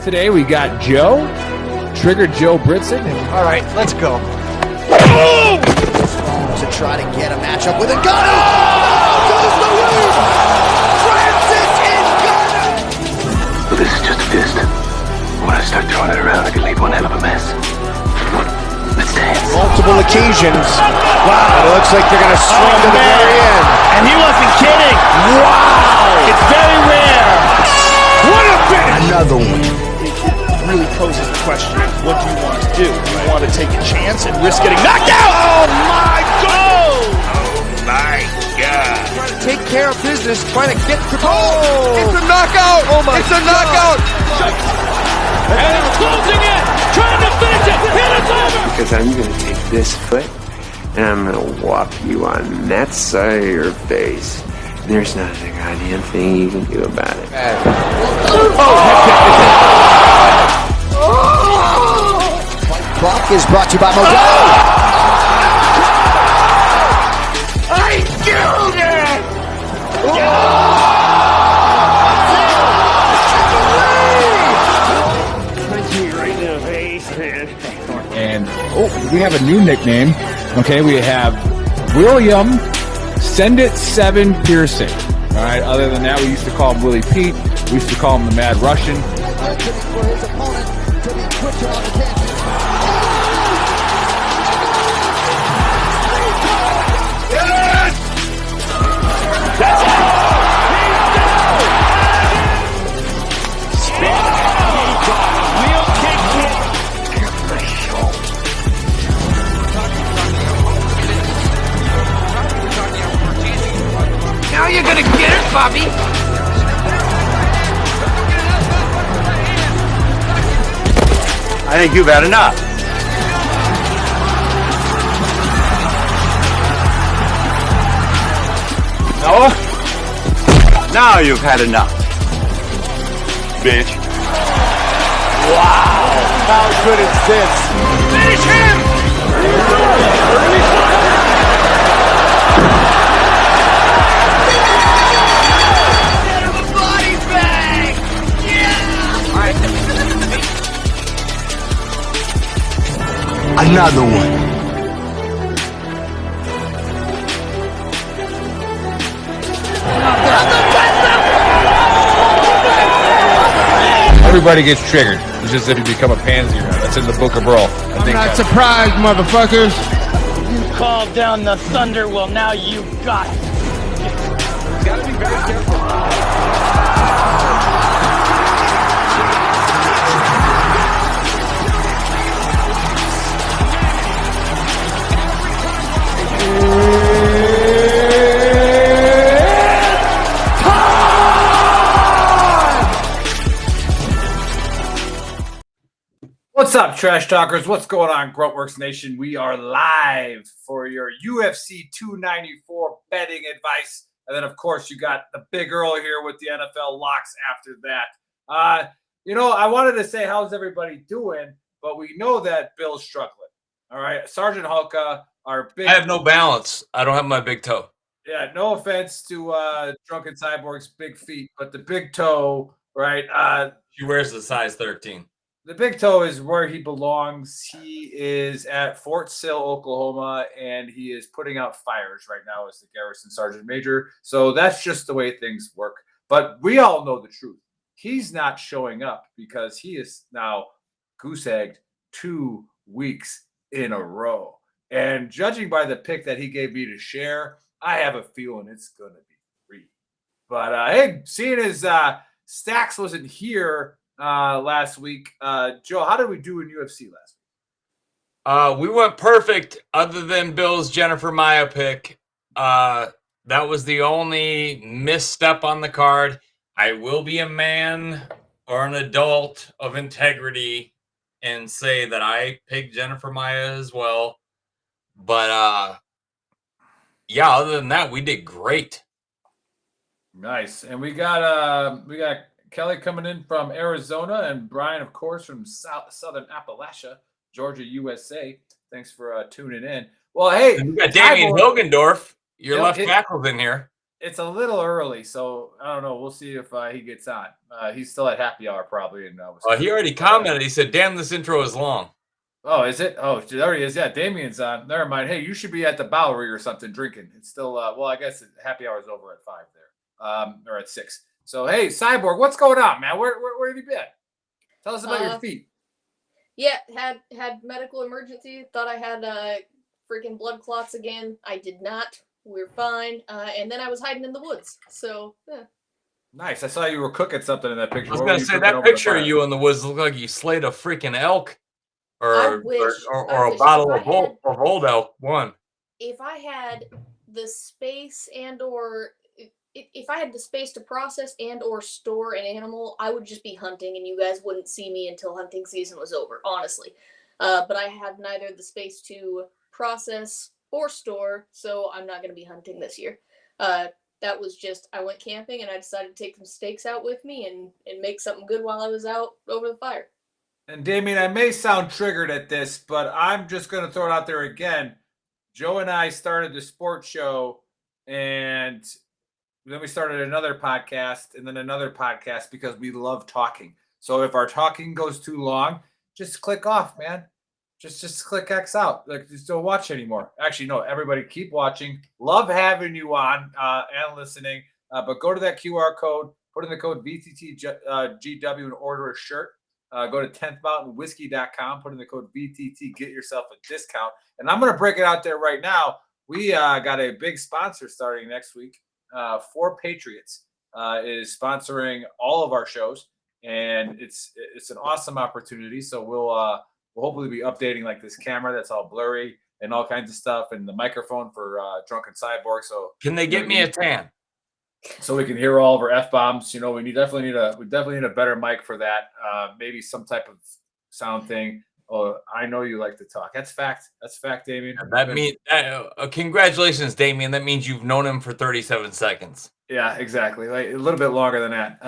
Today we got Joe, Trigger Joe Britson. All right, let's go. To try to get a matchup with a gunner. Goes the lead. Francis is gunner. Well, this is just a fist. When I start throwing it around, I can leave one hell of a mess. Let's dance. Multiple occasions. Wow, it looks like they're going to swing to the very end. And he wasn't kidding. Wow. It's very rare. What a finish. Another one. Really poses the question, what do you want to do? Do you want to take a chance and risk getting knocked out? Oh my God! Oh my God. Trying to take care of business, trying to get to It's a knockout! Oh my It's a knockout! And he's closing it! Trying to finish it! And it's over! Because I'm going to take this foot and I'm going to whop you on that side of your face. There's not a goddamn thing you can do about it. Buck is brought to you by Modelo. I killed it! And we have a new nickname. Okay, we have William Send It 7 Piercing. All right, other than that, we used to call him Willie Pete. We used to call him the Mad Russian. For his opponent to be quicker on the tangent. Now you're gonna get it, Bobby! I think you've had enough. No? Now you've had enough. Bitch. Wow. How good is this? Finish him! Get him a body bag! Yeah! Another one. Everybody gets triggered. It's just if you become a pansy. That's in the Book of Brawl. I'm not surprised, motherfuckers. You called down the thunder, well now you got it. Gotta be very careful. What's up, Trash Talkers? What's going on, Gruntworks Nation? We are live for your UFC 294 betting advice. And then, of course, you got the Big Earl here with the NFL locks after that. I wanted to say, how's everybody doing? But we know that Bill's struggling. All right. Sgt Hulka, our big... I have no balance. I don't have my big toe. Yeah, no offense to DrunkenCyborg's big feet, but the big toe, right? She wears the size 13. The big toe is where he belongs. He is at Fort Sill, Oklahoma, and he is putting out fires right now as the Garrison Sergeant Major. So that's just the way things work. But we all know the truth. He's not showing up because he is now goose-egged 2 weeks in a row. And judging by the pick that he gave me to share, I have a feeling it's going to be 3. But, hey, seeing as Stacks wasn't here last week. Joe, how did we do in UFC last week? We went perfect other than Bill's Jennifer Maia pick. That was the only misstep on the card. I will be a man or an adult of integrity and say that I picked Jennifer Maia as well. But yeah, other than that, we did great. Nice. And we got Kelly coming in from Arizona and Brian, of course, from Southern Appalachia, Georgia, USA. Thanks for tuning in. Well, hey, And we got Damian Hilgendorf, your left tackle's in here. it's a little early, so I don't know. We'll see if he gets on. He's still at happy hour probably. In He already commented. He said, "Damn, this intro is long." Oh, is it? Oh, there he is. Yeah, Damien's on. Never mind. Hey, you should be at the Bowery or something drinking. It's still, well, I guess happy hour is over at 5 there, or at 6. So, hey, Cyborg, what's going on, man? Where have you been? Tell us about your feet. Yeah, had medical emergency. Thought I had freaking blood clots again. I did not. We're fine. And then I was hiding in the woods. So, yeah. Nice. I saw you were cooking something in that picture. I was going to say, that picture of you in the woods looked like you slayed a freaking elk. Or a bottle of old elk one. If I had the space if I had the space to process and or store an animal, I would just be hunting and you guys wouldn't see me until hunting season was over, honestly. But I have neither the space to process or store, so I'm not going to be hunting this year. That was just, I went camping and I decided to take some steaks out with me and make something good while I was out over the fire. And Damien, I may sound triggered at this, but I'm just going to throw it out there again. Joe and I started the sports show, and then we started another podcast, and then another podcast because we love talking. So if our talking goes too long, just click off, man. Just click X out. Like, just don't watch anymore. Actually, no, everybody keep watching. Love having you on and listening. But go to that QR code, put in the code VTTGW and order a shirt. Go to 10thmountainwhiskey.com, put in the code VTT, get yourself a discount. And I'm going to break it out there right now. We got a big sponsor starting next week. 4 Patriots is sponsoring all of our shows, and it's an awesome opportunity. So we'll hopefully be updating like this camera that's all blurry and all kinds of stuff, and the microphone for DrunkenCyborg. So can they get me a tan? So we can hear all of our F-bombs. You know, we definitely need a better mic for that. Maybe some type of sound thing. Oh, I know you like to talk. That's fact. That's fact, Damien. That means congratulations, Damien. That means you've known him for 37 seconds. Yeah, exactly. Like a little bit longer than that.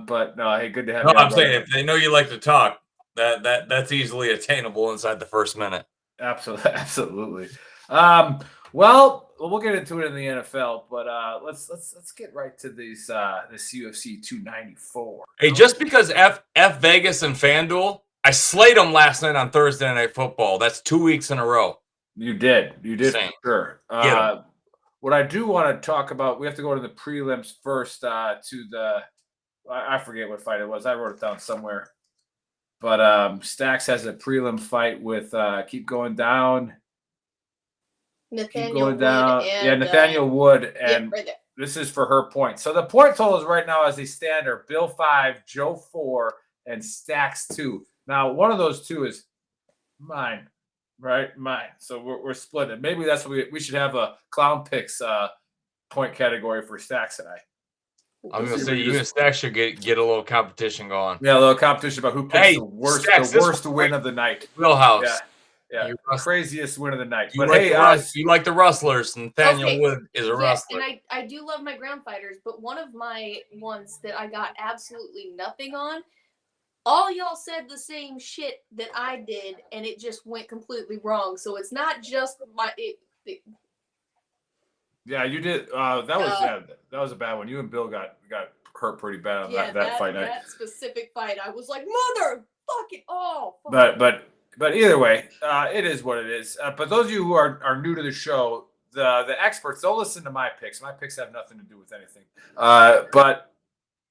But no, hey, good to have you. No, I'm saying if they know you like to talk, that's easily attainable inside the first minute. Absolutely. Well, we'll get into it in the NFL, but let's get right to this UFC 294. Hey, just because F Vegas and FanDuel, I slayed them last night on Thursday Night Football. That's 2 weeks in a row. You did Same. For sure. What I do want to talk about, we have to go to the prelims first. I forget what fight it was. I wrote it down somewhere. But Stacks has a prelim fight with Keep Going Down. Nathaniel Wood. And, Nathaniel Wood. And right there. This is for her point. So the point totals right now as they stand are Bill 5, Joe 4, and Stacks 2. Now, one of those 2 is mine, right? Mine. So we're splitting. Maybe that's what we should have a clown picks point category for Stacks and I. I'm going to say you and Stacks should get a little competition going. Yeah, a little competition about who picks the worst win of the night. Wheelhouse. Yeah, craziest win of the night. You But like you like the rustlers. Nathaniel Wood is a wrestler. And I do love my ground fighters, but one of my ones that I got absolutely nothing on, all y'all said the same shit that I did, and it just went completely wrong. So it's not just my. Yeah, you did. That was a bad one. You and Bill got hurt pretty bad on that fight night. That specific fight, I was like, mother fucking fuck. But either way, it is what it is. But those of you who are new to the show, the experts, don't listen to my picks. My picks have nothing to do with anything. But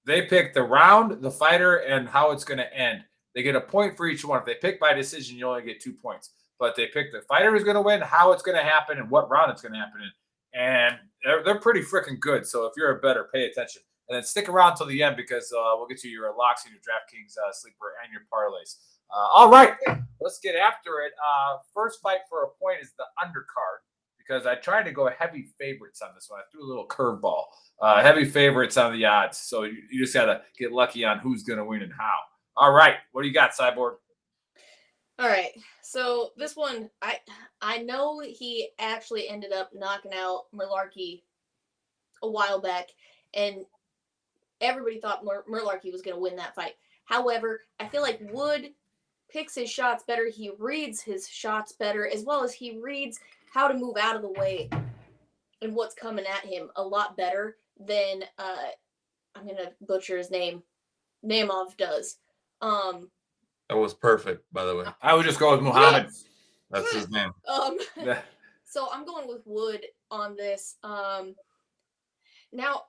they pick the round, the fighter, and how it's going to end. They get a point for each one. If they pick by decision, you only get 2 points. But they pick the fighter who's going to win, how it's going to happen, and what round it's going to happen in. And they're pretty freaking good. So if you're a bettor, pay attention. And then stick around till the end because we'll get you your locks and your DraftKings sleeper and your parlays. All right, let's get after it. First fight for a point is the undercard because I tried to go heavy favorites on this one. I threw a little curveball. Heavy favorites on the odds. So you just got to get lucky on who's going to win and how. All right, what do you got, Cyborg? All right, so this one, I know he actually ended up knocking out Merlarkey a while back, and everybody thought Merlarkey was going to win that fight. However, I feel like Wood picks his shots better. He reads his shots better, as well as he reads how to move out of the way and what's coming at him a lot better than I'm gonna butcher his name. Naimov does. That was perfect, by the way. I would just go with Muhammad. Yes! That's his name. So I'm going with Wood on this. Now,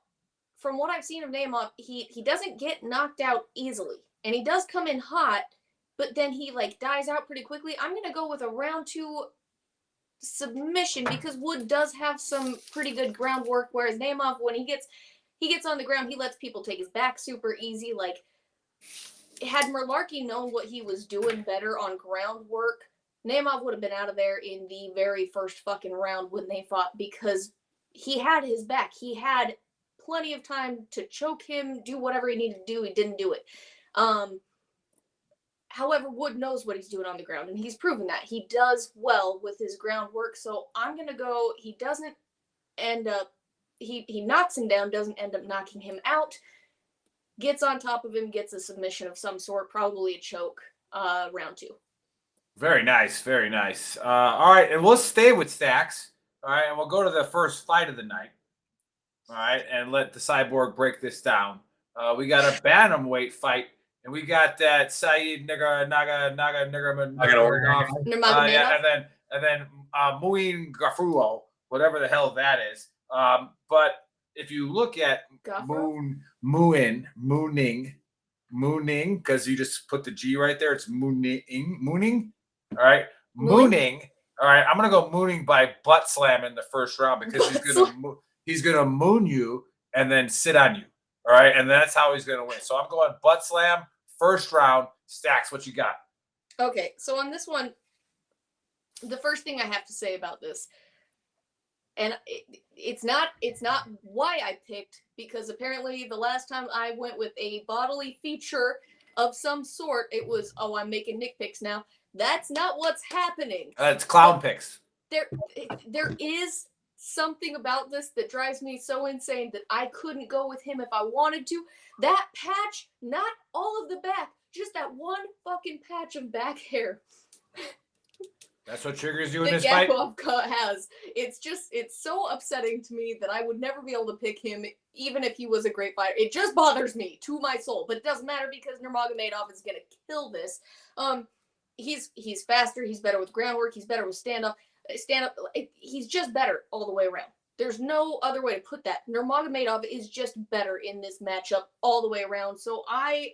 from what I've seen of Naimov, he doesn't get knocked out easily, and he does come in hot, but then he like dies out pretty quickly. I'm gonna go with a round 2 submission because Wood does have some pretty good groundwork, whereas Naimov, when he gets on the ground, he lets people take his back super easy. Like, had Merlarky known what he was doing better on groundwork, Naimov would have been out of there in the very first fucking round when they fought, because he had his back. He had plenty of time to choke him, do whatever he needed to do. He didn't do it. However, Wood knows what he's doing on the ground, and he's proven that. He does well with his groundwork, so I'm going to go, he doesn't end up, he knocks him down, doesn't end up knocking him out, gets on top of him, gets a submission of some sort, probably a choke, round 2. Very nice, very nice. All right, and we'll stay with Stacks. All right, and we'll go to the first fight of the night. All right, and let the Cyborg break this down. We got a bantamweight fight, and we got that Saeed Nurmagomedov. Yeah, and then Muin Gafruo, whatever the hell that is. But if you look at Mooning, because you just put the G right there, it's Mooning. All right, Mooning. All right, I'm gonna go Mooning by butt slam in the first round because he's gonna moon you and then sit on you. All right, and that's how he's gonna win. So I'm going butt slam first round. Stacks, what you got? Okay, so on this one, the first thing I have to say about this, and it's not why I picked, because apparently the last time I went with a bodily feature of some sort, it was, oh, I'm making Nick picks now. That's not what's happening. It's clown picks. There is something about this that drives me so insane that I couldn't go with him if I wanted to. That patch, not all of the back, just that one fucking patch of back hair. That's what triggers you in this fight? Has. It's so upsetting to me that I would never be able to pick him, even if he was a great fighter. It just bothers me to my soul, but it doesn't matter because Nurmagomedov is going to kill this. He's faster, he's better with groundwork, he's better with stand-up. He's just better all the way around. There's no other way to put that. Nurmagomedov is just better in this matchup all the way around, so I'm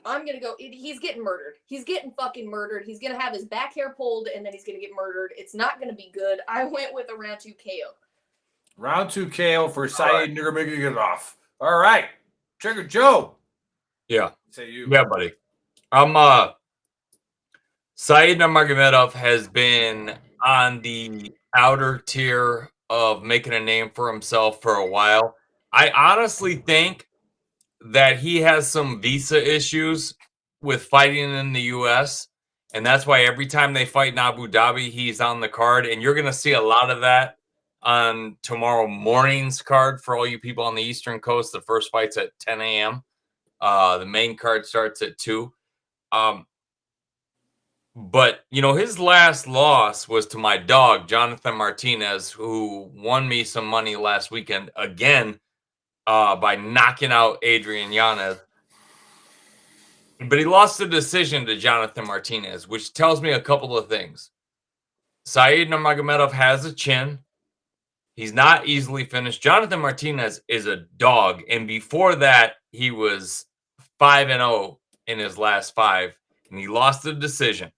going to go, he's getting murdered. He's getting fucking murdered. He's going to have his back hair pulled, and then he's going to get murdered. It's not going to be good. I went with a round 2 KO. Round 2 KO for Saeed Nurmagomedov. All right. Trigger Joe. Yeah. Say you. Yeah, buddy. Saeed Nurmagomedov has been on the outer tier of making a name for himself for a while. I honestly think that he has some visa issues with fighting in the U.S., and that's why every time they fight in Abu Dhabi, he's on the card, and you're going to see a lot of that on tomorrow morning's card for all you people on the Eastern Coast. The first fight's at 10 a.m. The main card starts at 2. But, you know, his last loss was to my dog, Jonathan Martinez, who won me some money last weekend again by knocking out Adrian Yanez. But he lost the decision to Jonathan Martinez, which tells me a couple of things. Saeed Nurmagomedov has a chin. He's not easily finished. Jonathan Martinez is a dog. And before that, he was 5-0 in his last 5. And he lost the decision.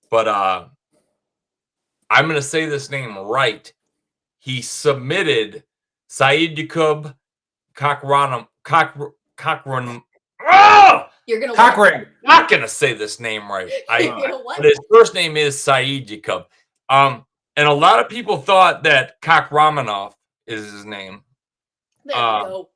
But I'm going to say this name right. He submitted Saeed Yakub Cochran. You're going to Cochran. Not going to say this name right. But his first name is Saeed Yakub. And a lot of people thought that Kakhramonov is his name. There you go.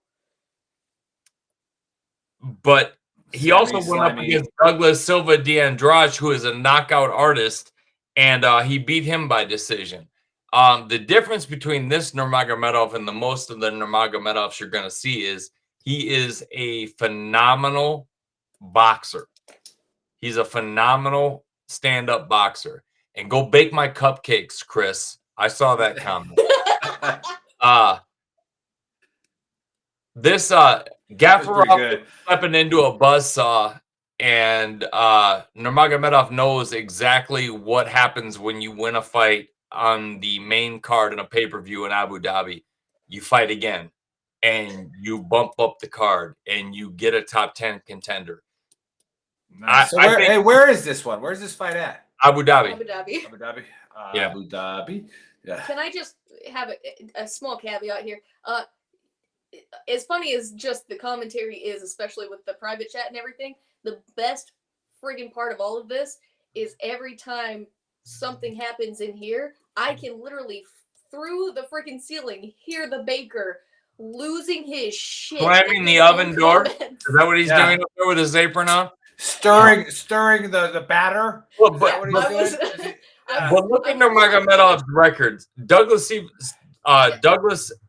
But he also went up against Douglas Silva de Andrade, who is a knockout artist, and he beat him by decision. The difference between this Nurmagomedov and the most of the Nurmagomedovs you're going to see is he is a phenomenal boxer. He's a phenomenal stand-up boxer. And go bake my cupcakes, Chris. I saw that comment. This That's pretty Gafarov good. is stepping into a buzzsaw, and Nurmagomedov knows exactly what happens when you win a fight on the main card in a pay-per-view in Abu Dhabi. You fight again, and you bump up the card, and you get a top 10 contender. Nice. So where is this one? Where's this fight at? Abu Dhabi. Abu Dhabi. Abu Dhabi. Yeah. Abu Dhabi. Yeah. Can I just have a small caveat here? As funny as just the commentary is, especially with the private chat and everything, the best friggin' part of all of this is every time something happens in here, I can literally through the freaking ceiling hear the baker losing his shit. Slamming the oven door. Is that what he's doing up there with his apron on? Stirring the batter. Well, Is that what he's doing? But look at Nurmagomedov's records. Douglas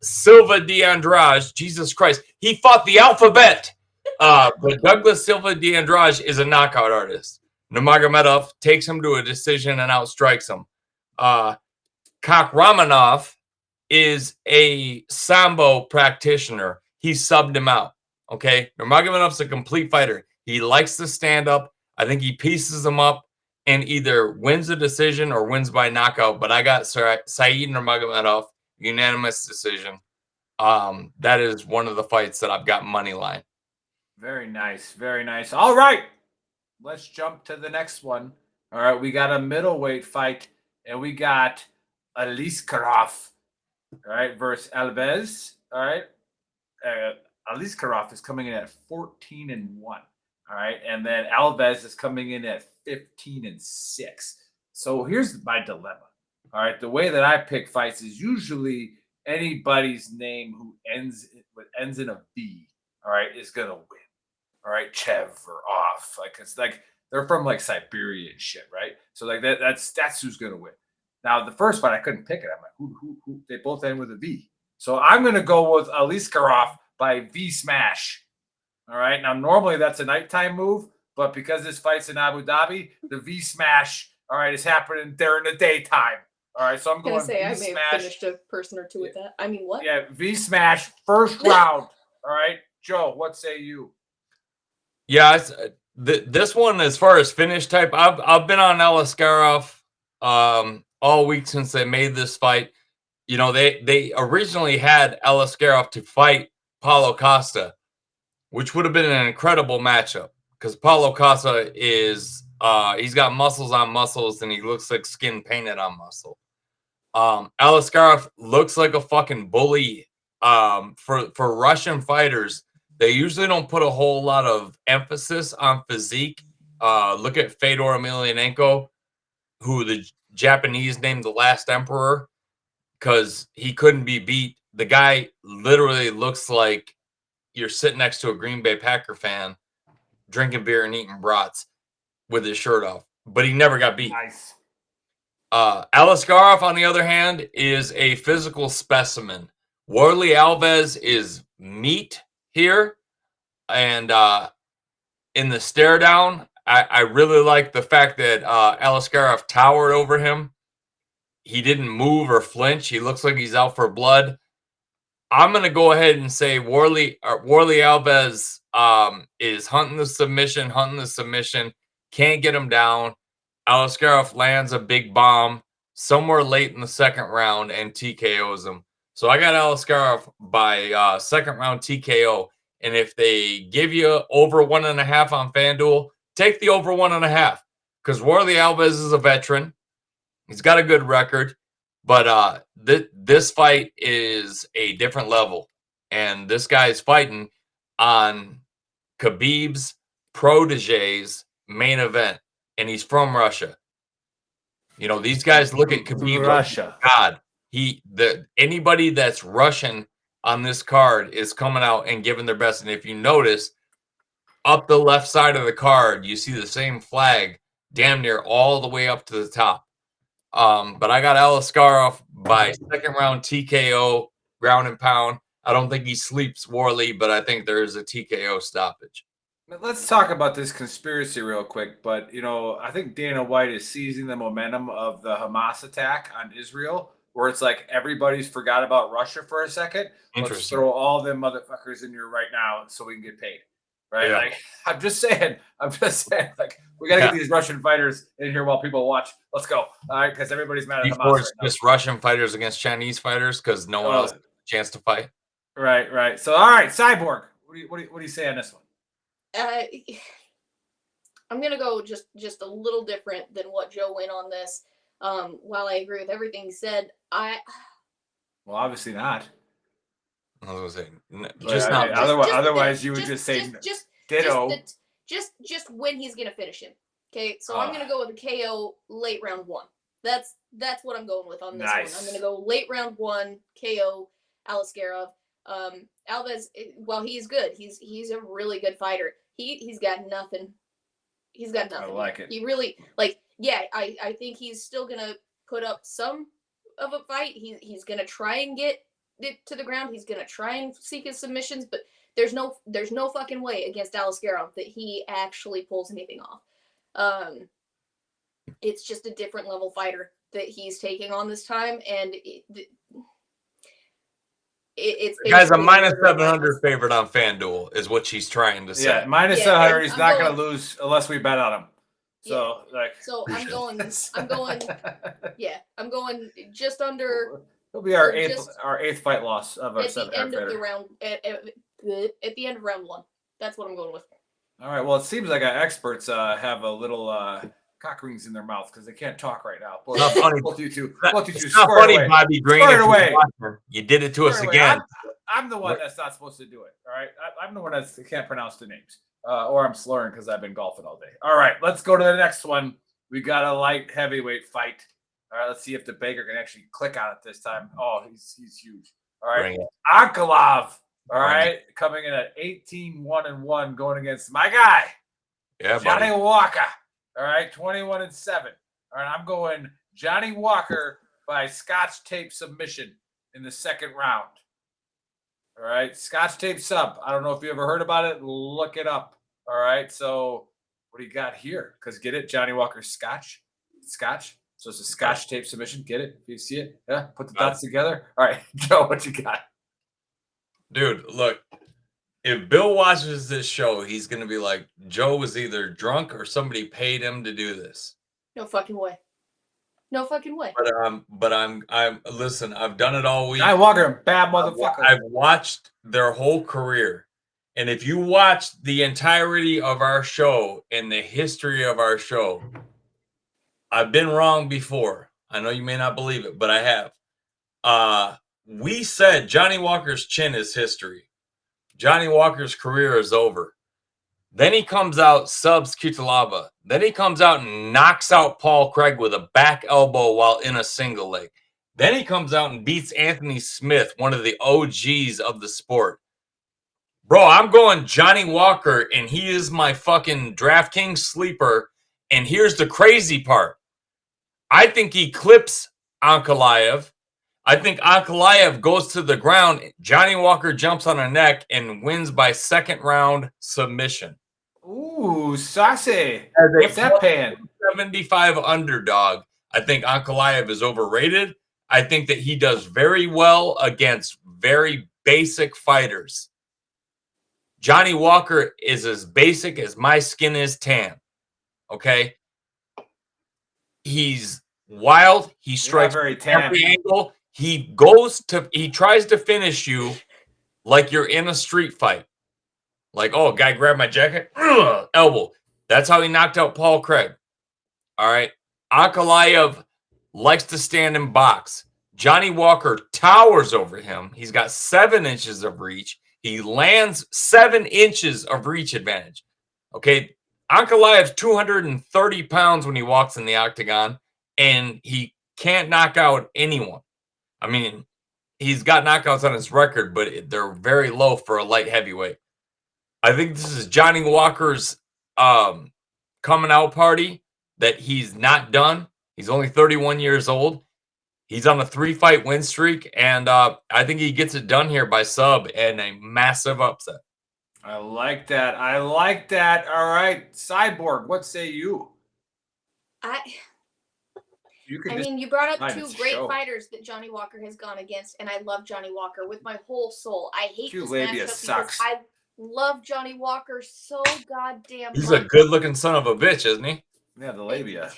Silva de Andrade, Jesus Christ, he fought the alphabet. But Douglas Silva de Andrade is a knockout artist. Nurmagomedov takes him to a decision and outstrikes him. Kakhramonov is a Sambo practitioner. He subbed him out. Okay, Nurmagomedov's a complete fighter. He likes to stand up. I think he pieces them up and either wins a decision or wins by knockout. But I got Saeed Nurmagomedov, unanimous decision. That is one of the fights that I've got money line. Very nice. Very nice. All right. Let's jump to the next one. All right. We got a middleweight fight, and we got Aliskerov, all right, versus Alves. All right. Aliskerov is coming in at 14-1. All right. And then Alves is coming in at 15-6. So here's my dilemma. All right. The way that I pick fights is usually anybody's name who ends in a V, all right, is going to win. All right. Chev or Off. Like, it's like they're from like Siberia and shit, right? So like that's who's going to win. Now, the first fight, I couldn't pick it. I'm like, who? They both end with a V. So I'm going to go with Aliskerov by V smash. All right. Now, normally that's a nighttime move, but because this fight's in Abu Dhabi, the V smash, all right, is happening during the daytime. All right. So I'm going say, V I may smash. have finished a person or two with that. I mean, what? Yeah, V smash, first round. All right. Joe, what say you? Yeah, this one, as far as finish type, I've been on Aliskerov all week since they made this fight. You know, they originally had Aliskerov to fight Paulo Costa, which would have been an incredible matchup because Paulo Costa is he's got muscles on muscles and he looks like skin painted on muscle. Aliskerov looks like a fucking bully. For Russian fighters, they usually don't put a whole lot of emphasis on physique. Look at Fedor Emelianenko, who the Japanese named the last emperor because he couldn't be beat. The guy literally looks like you're sitting next to a Green Bay Packer fan drinking beer and eating brats with his shirt off, but he never got beat. Nice. Aliskerov, on the other hand, is a physical specimen. Warley Alves is meat here. And in the stare down, I really like the fact that Aliskerov towered over him. He didn't move or flinch. He looks like he's out for blood. I'm going to go ahead and say Warley Alves is hunting the submission, can't get him down. Aliskerov lands a big bomb somewhere late in the second round and TKOs him. So I got Aliskerov by second round TKO. And if they give you over 1.5 on FanDuel, take the over 1.5 because Warley Alves is a veteran. He's got a good record, but this fight is a different level. And this guy is fighting on Khabib's protege's main event, and he's from Russia. You know, these guys look at Khabib Russia. Like, God, anybody that's Russian on this card is coming out and giving their best. And if you notice, up the left side of the card, you see the same flag damn near all the way up to the top. But I got Aliskerov by second round TKO, ground and pound. I don't think he sleeps Warley, but I think there is a TKO stoppage. Let's talk about this conspiracy real quick. But, you know, I think Dana White is seizing the momentum of the Hamas attack on Israel where it's like everybody's forgot about Russia for a second. Let's Interesting. throw all them motherfuckers in here right now so we can get paid. Right? Yeah. Like I'm just saying, like we gotta get these Russian fighters in here while people watch. Let's go. All right, because everybody's mad at Hamas Before right it's now. just Russian fighters against Chinese fighters because no one else has a chance to fight. Right. So all right, Cyborg. What do you say on this one? I'm gonna go just a little different than what Joe went on this. While I agree with everything he said, Well, obviously not. I was gonna say Just not. Otherwise, you would just say ditto. Just when he's gonna finish him. Okay, so I'm gonna go with a KO late round 1. That's what I'm going with on this one. I'm gonna go late round 1 KO Aliskerov. Alves, while he's good, he's a really good fighter. He's got nothing. He's got nothing. I like it. He really I think he's still gonna put up some of a fight. He's gonna try and get it to the ground. He's gonna try and seek his submissions, but there's no fucking way against Aliskerov that he actually pulls anything off. It's just a different level fighter that he's taking on this time, and it's the guy's a minus 700 favorite on FanDuel, is what she's trying to say. Yeah, minus 700. He's not going to lose unless we bet on him. So, I'm going just under. It'll be our eighth fight loss of our at the end of the round. At the end of round 1, that's what I'm going with. All right. Well, it seems like our experts have a little cock rings in their mouth because they can't talk right now. Both, not funny. Both you two. It's not funny, away. Bobby Green. You did it to us again. I'm the one that's not supposed to do it. All right. I'm the one that can't pronounce the names. Or I'm slurring because I've been golfing all day. All right. Let's go to the next one. We got a light heavyweight fight. All right. Let's see if the Baker can actually click on it this time. Oh, he's huge. All right. Ankalaev. All right. Coming in at 18-1-1 going against my guy. Yeah, Johnny Walker. All right, 21-7. All right, I'm going Johnny Walker by Scotch tape submission in the second round. All right, Scotch tape sub. I don't know if you ever heard about it. Look it up. All right, so what do you got here? Because get it, Johnny Walker Scotch. So it's a Scotch tape submission. Get it? You see it? Yeah. Put the dots together. All right, Joe, what you got? Dude, look. If Bill watches this show, he's gonna be like, Joe was either drunk or somebody paid him to do this. No fucking way. But I'm listen, I've done it all week. Johnny Walker, bad motherfucker. I've watched their whole career. And if you watch the entirety of our show and the history of our show, I've been wrong before. I know you may not believe it, but I have. We said Johnny Walker's chin is history. Johnny Walker's career is over. Then he comes out, subs Cutelaba. Then he comes out and knocks out Paul Craig with a back elbow while in a single leg. Then he comes out and beats Anthony Smith, one of the OGs of the sport. Bro, I'm going Johnny Walker, and he is my fucking DraftKings sleeper. And here's the crazy part. I think he clips Ankalaev. I think Ankalaev goes to the ground. Johnny Walker jumps on her neck and wins by second round submission. Ooh, saucy. What's that paying? 75 underdog. I think Ankalaev is overrated. I think that he does very well against very basic fighters. Johnny Walker is as basic as my skin is tan. Okay? He's wild. He strikes very tan. Every angle. He tries to finish you like you're in a street fight. Like, oh, guy grabbed my jacket, elbow. That's how he knocked out Paul Craig. All right. Ankalaev likes to stand and box. Johnny Walker towers over him. He's got 7 inches of reach. He lands 7 inches of reach advantage. Okay. Ankalaev's 230 pounds when he walks in the octagon, and he can't knock out anyone. I mean, he's got knockouts on his record, but they're very low for a light heavyweight. I think this is Johnny Walker's coming out party that he's not done. He's only 31 years old. He's on a 3-fight win streak, and I think he gets it done here by sub and a massive upset. I like that. All right, Cyborg, what say you? I mean, you brought up decide two it's great show. fighters that Johnny Walker has gone against, and I love Johnny Walker with my whole soul. I hate Q this labia matchup sucks. because I love Johnny Walker so goddamn He's much. a good-looking son of a bitch, isn't he? Yeah, the labia.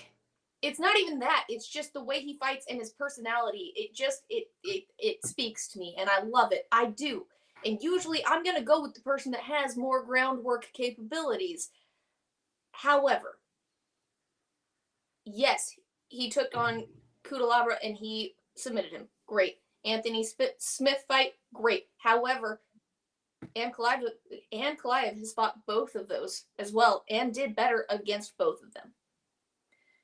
It's not even that. It's just the way he fights and his personality. It speaks to me, and I love it. I do. And usually, I'm gonna go with the person that has more groundwork capabilities. However, yes, he took on Kudalabra and he submitted him. Great. Anthony Smith fight, great. However, Ankalaev has fought both of those as well and did better against both of them.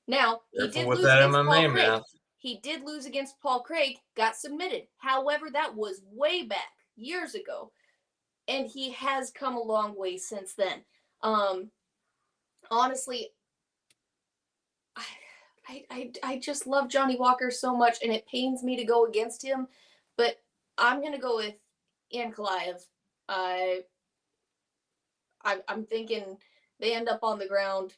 Now, he did lose against Paul Craig. He did lose against Paul Craig, got submitted. However, that was way back, years ago. And he has come a long way since then. Honestly, I just love Johnny Walker so much, and it pains me to go against him, but I'm gonna go with Ankalaev. I'm thinking they end up on the ground,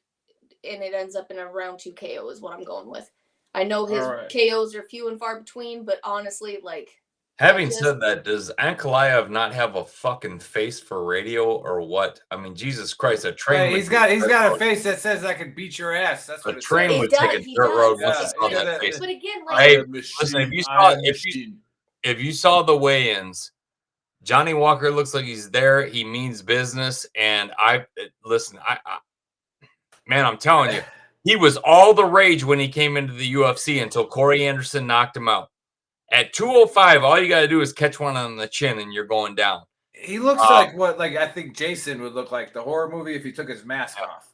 and it ends up in a round 2 KO is what I'm going with. I know his KOs are few and far between, but honestly, like. Having said that, does Ankalaev not have a fucking face for radio or what? I mean, Jesus Christ, a train. He's got a face that says I can beat your ass. That's what a train says. would take a dirt road once it saw that face. But again, like, hey, listen, if you saw the weigh-ins, Johnny Walker looks like he's there. He means business, and listen. Man, I'm telling you, he was all the rage when he came into the UFC until Corey Anderson knocked him out. At 205, all you got to do is catch one on the chin, and you're going down. He looks like what, like I think Jason would look like the horror movie if he took his mask off.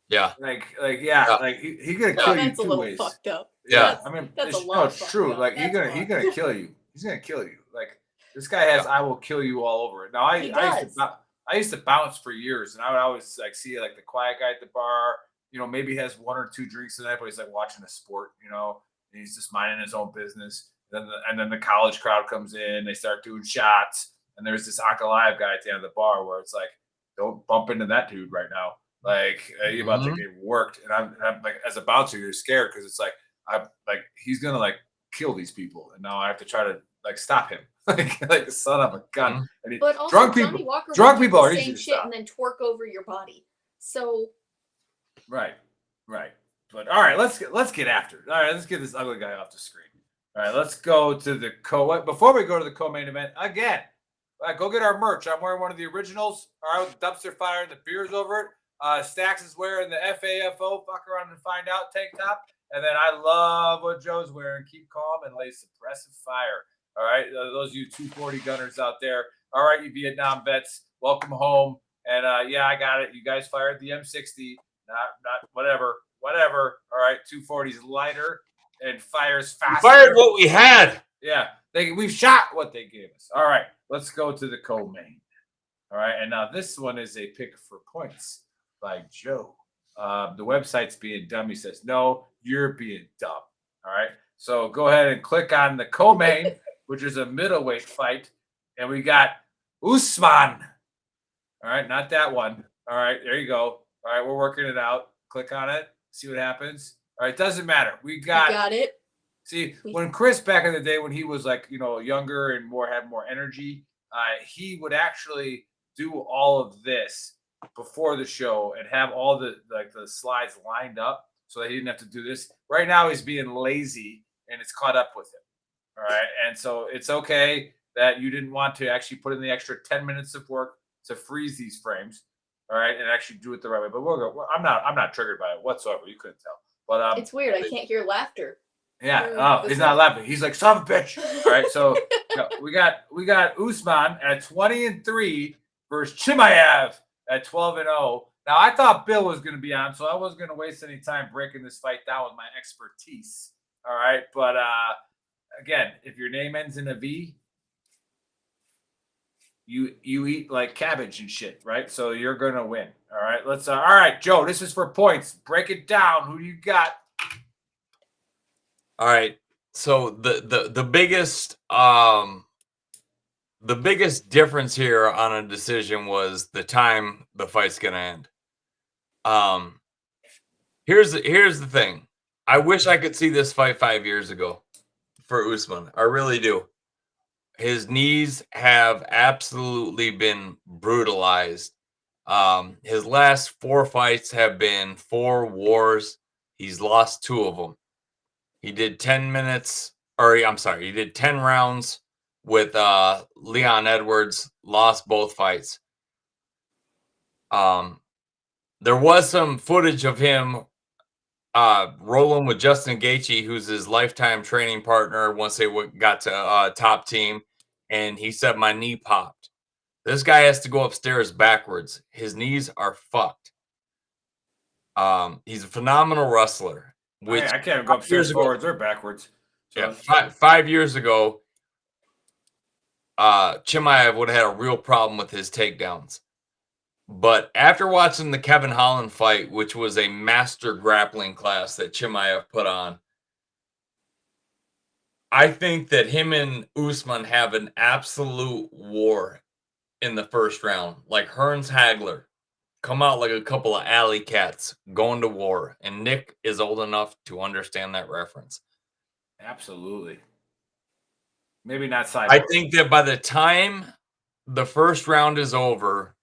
Yeah, like he's gonna kill you 2 ways. Fucked up. Yeah, I mean, that's it's true. Up. Like he's gonna kill you. He's gonna kill you. Like this guy has, I will kill you all over it. Now I used to bounce for years, and I would always like see like the quiet guy at the bar. You know, maybe he has 1 or 2 drinks a night, but he's like watching a sport. You know. And he's just minding his own business. And then the college crowd comes in. They start doing shots. And there's this Ankalaev guy at the end of the bar where it's like, don't bump into that dude right now. Like, you're about to get worked. And I'm like, as a bouncer, you're scared because it's like, he's going to like kill these people. And now I have to try to like stop him. like son of a gun. And but also, drunk people are the easy same to shit stop. and then twerk over your body. So. Right. But all right, let's get after it. All right, let's get this ugly guy off the screen. All right, let's go to the before we go to the co-main event again. Go get our merch. I'm wearing one of the originals. All right, with the dumpster fire and the beers over it. Stacks is wearing the FAFO. Fuck around and find out tank top. And then I love what Joe's wearing. Keep calm and lay suppressive fire. All right, those of you 240 gunners out there. All right, you Vietnam vets, welcome home. And yeah, I got it. You guys fired the M60. Not whatever. All right, 240's lighter and fires faster. We fired what we had. Yeah, we've shot what they gave us. All right, let's go to the co-main. All right, and now this one is a pick for points by Joe. The website's being dumb. He says, no, you're being dumb. All right, so go ahead and click on the co-main, which is a middleweight fight. And we got Usman. All right, not that one. All right, there you go. All right, we're working it out. Click on it. See what happens. All right, doesn't matter. We got it. See, when Chris back in the day, when he was like, younger and had more energy, he would actually do all of this before the show and have all the slides lined up so that he didn't have to do this. Right now, he's being lazy and it's caught up with him. All right, and so it's okay that you didn't want to actually put in the extra 10 minutes of work to freeze these frames. All right, and actually do it the right way. But I'm not triggered by it whatsoever. You couldn't tell. But it's weird. I can't hear laughter. Yeah. Oh, he's not laughing. He's like, son of a bitch. All right. So we got Usman at 20-3 versus Chimaev at 12-0. Now I thought Bill was going to be on, so I wasn't going to waste any time breaking this fight down with my expertise. All right. But again, if your name ends in a V, you eat like cabbage and shit, right? So you're gonna win. All right, let's. All right, Joe, this is for points. Break it down. Who do you got? All right. So the biggest difference here on a decision was the time the fight's gonna end. Here's the thing. I wish I could see this fight 5 years ago for Usman. I really do. His knees have absolutely been brutalized. His last 4 fights have been 4 wars. He's lost 2 of them. He did 10 minutes, or I'm sorry, he did 10 rounds with Leon Edwards, lost both fights. There was some footage of him rolling with Justin Gaethje, who's his lifetime training partner once they got to top team, and he said my knee popped. This guy has to go upstairs backwards. His knees are fucked. He's a phenomenal wrestler. Which I can't go upstairs forwards or backwards. So yeah, 5 years ago, Chimaev would have had a real problem with his takedowns. But after watching the Kevin Holland fight, which was a master grappling class that Chimaev put on, I think that him and Usman have an absolute war in the first round. Like Hearns Hagler, come out like a couple of alley cats going to war. And Nick is old enough to understand that reference. Absolutely. Maybe not Cyborg. I think that by the time the first round is over,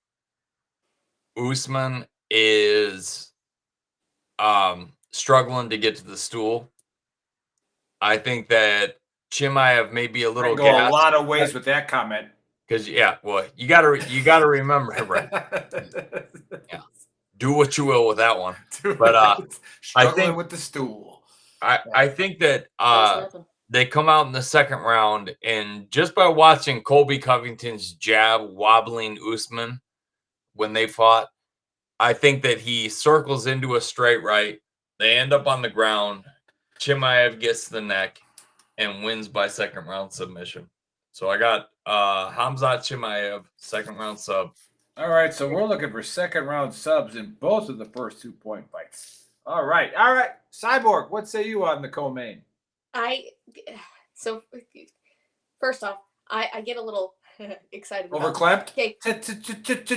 Usman is struggling to get to the stool. I think that Chimaev may be a little go a lot of ways with that comment. Because well, you gotta remember, right? Yeah, do what you will with that one. But I think with the stool. I think that they come out in the second round, and just by watching Colby Covington's jab wobbling Usman when they fought, I think that he circles into a straight right. They end up on the ground. Chimaev gets the neck and wins by second round submission. So I got Khamzat Chimaev, second round sub. All right, so we're looking for second round subs in both of the first 2-point fights. All right. Cyborg, what say you on the co-main? So first off, I get a little excited. Overclamped? Okay.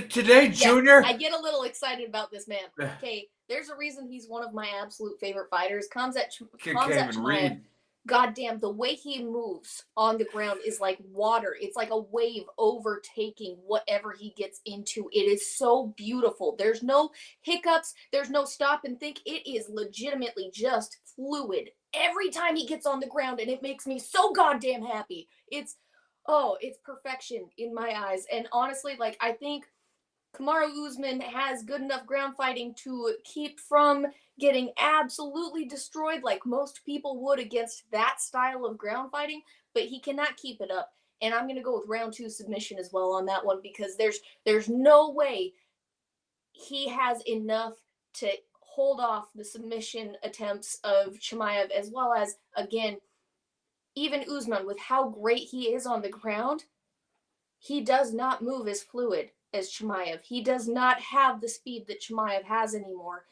Today, Junior? I get a little excited about this man. Okay, there's a reason he's one of my absolute favorite fighters. Khamzat Chimaev. Goddamn, the way he moves on the ground is like water. It's like a wave overtaking whatever he gets into. It is so beautiful. There's no hiccups. There's no stop and think. It is legitimately just fluid every time he gets on the ground, and it makes me so goddamn happy. It's perfection in my eyes. And honestly, like, I think Kamaru Usman has good enough ground fighting to keep from getting absolutely destroyed like most people would against that style of ground fighting, but he cannot keep it up. And I'm going to go with round 2 submission as well on that one, because there's no way he has enough to hold off the submission attempts of Chimaev, as well as, again, even Usman, with how great he is on the ground, he does not move as fluid as Chimaev. He does not have the speed that Chimaev has anymore.